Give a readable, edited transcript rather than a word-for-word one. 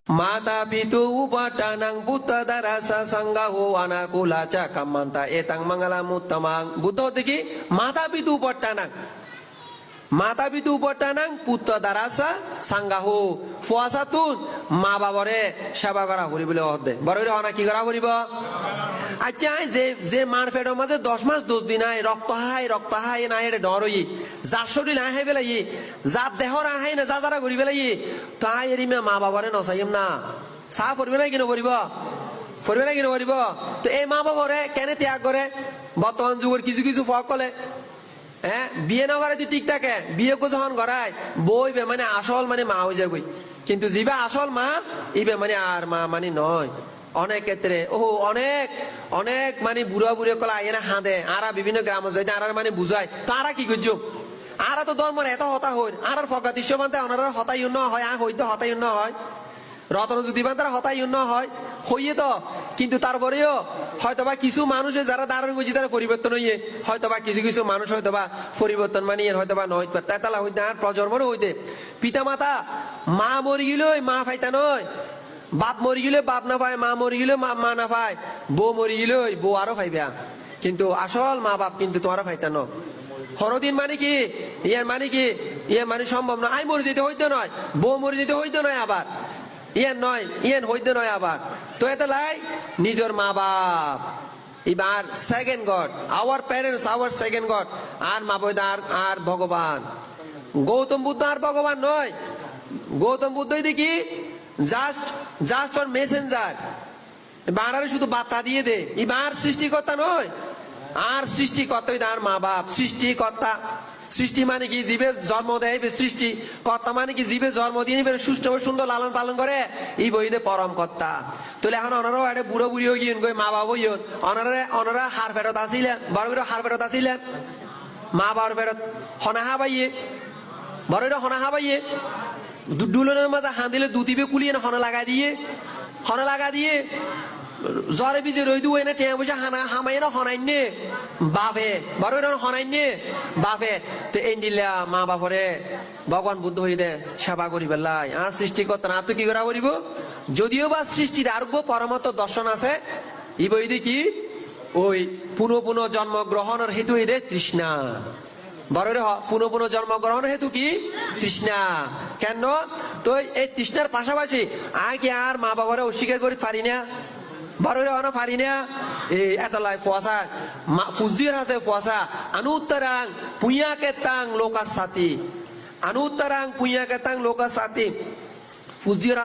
Mata pitu upatanang buta darasa sanggaho anakulaca kamanta etang mangalamut tamang buddha থেকে মাতা পিতু উপাটানাং মাতা পিতু উপাটানাং পুত্র দারাসা সাংগাহো ফুয়াসাতুন মা বাবারে সেবা করা করিবলে অদে বড়রে হনা কি করা করিব আচ্ছা যে মার পেটের মাঝে 10 মাস 10 দিন আয় রক্ত হাই না এর ডরই যা শরীর না হাই বেলাই যা দেহ না হাই না যা যারা করি বেলাই তাই এরিমা মা বাবারে নসাইম না সা করবে না কিন করিব করবে না কিন করিব তো এই মা বাবারে কেন ত্যাগ করে বর্তমান যুগের কিছু কিছু ফক কলে হ্যাঁ বিয়ে না করে তুই ঠিক থাকে বিয়ে কো যখন করায় বই বে মানে আসল মানে মা হয়ে যাবই কিন্তু জিবা আসল মা ইবে মানে আর মা মানে নয় অনেক ক্ষেত্রে অনেক অনেক মানে বুড়া বুড়ে কলা এনে হাঁদে আরা বিভিন্ন গ্রাম যাই আর মানে বুঝায় তারা কি করছো আরা তো ধর্মের এত হতা হয় আর ফগাতিস্য বানতে ওনারা হতাই উন্ন হয় হইতো হতাই উন্ন হয় রতন যদি বান্তারা হতাই উন্ন হয় হইয়ে তো কিন্তু তারপরেও হয়তোবা কিছু মানুষে যারা দারুণ বুঝি তারা পরিবর্তন হইয়ে হয়তোবা কিছু কিছু মানুষ হয়তোবা পরিবর্তন মানিয়ে হয়তোবা নয় তালা হইতে আর প্রজন্মরও হইতে পিতা মাতা মা মরি গেলই মা ফাইতা নয় বাপ মরি গেলে বাপ না পায় মা মরি গেলে মা না পায় বউ মরি গেলই বউ আরো পাইবা কিন্তু আসল মা বাপ কিন্তু তোমারও ফাইতা ন হরদিন মানে কি ইয়ার মানে কি ইয়ার মানে সম্ভব নয় আই মরে যেতে হইতে নয় বউ মরে যেতে হইতে নয় আবার ইয়ান হইতে নয় আবার তো এটা লাই নিজের মা বাপ এবার second god our parents our second god আর মা বৈদার আর ভগবান গৌতম বুদ্ধ আর ভগবান নয় গৌতম বুদ্ধই দেখি জাস্ট ফর মেসেঞ্জার বানারে শুধু বার্তা দিয়ে দে এবার সৃষ্টিকর্তা নয় আর সৃষ্টিকর্তা আর মা বাপ সৃষ্টিকর্তা সৃষ্টি মানে কি জীবে জন্ম দেয় সৃষ্টি কর্তা মানে কি জীবে জন্ম দিয়ে সুষ্ঠু সুন্দর লালন পালন করে এই বইতে পরম কর্তা তাহলে এখন ওনারাও একটা বুড়ো বুড়ি হয়ে গিয়ে মা বাবা ইয়ন ওনারা হার ফেরত আসিলেন বড় বড় হার ফেরত আসিলেন মা বাবার ফেরত হনাহা বাইয়ে বড় হনাহা বাইয়ে দুলনের মাঝে হাঁ দিলে দুটিবে কুলিয়ে হনা লাগা দিয়ে জ্বরে বিজে রই দুই না টেয়া বসে হামাই না হনাইনে বাপে বড় হনাইনে বাপে তো এই দিলা মা বাপরে ভগবান বুদ্ধ হইতে সেবা করি পেলাই আর সৃষ্টিকর্তা না তো কি করা করিব যদিও বা সৃষ্টির আরোগ্য পরমত দর্শন আছে ই বই দেখি ওই পুনঃ জন্মগ্রহণের হেতু হইতে তৃষ্ণা বড়রে পুনঃ জন্মগ্রহণের হেতু কি তৃষ্ণা কেন তো এই তৃষ্ণার পাশাপাশি আগে আর মা বাবারে অস্বীকার করি পারি না বড়রে অনা পারি না এই এত লাই ফুয়াশা ফুজির আছে ফুয়াশা আনুত্তরাং পুইয়াকে তাং লোকাস সাথী আনুত্তরাং পুইয়াকে তাং লোকাস সাথী ফুজির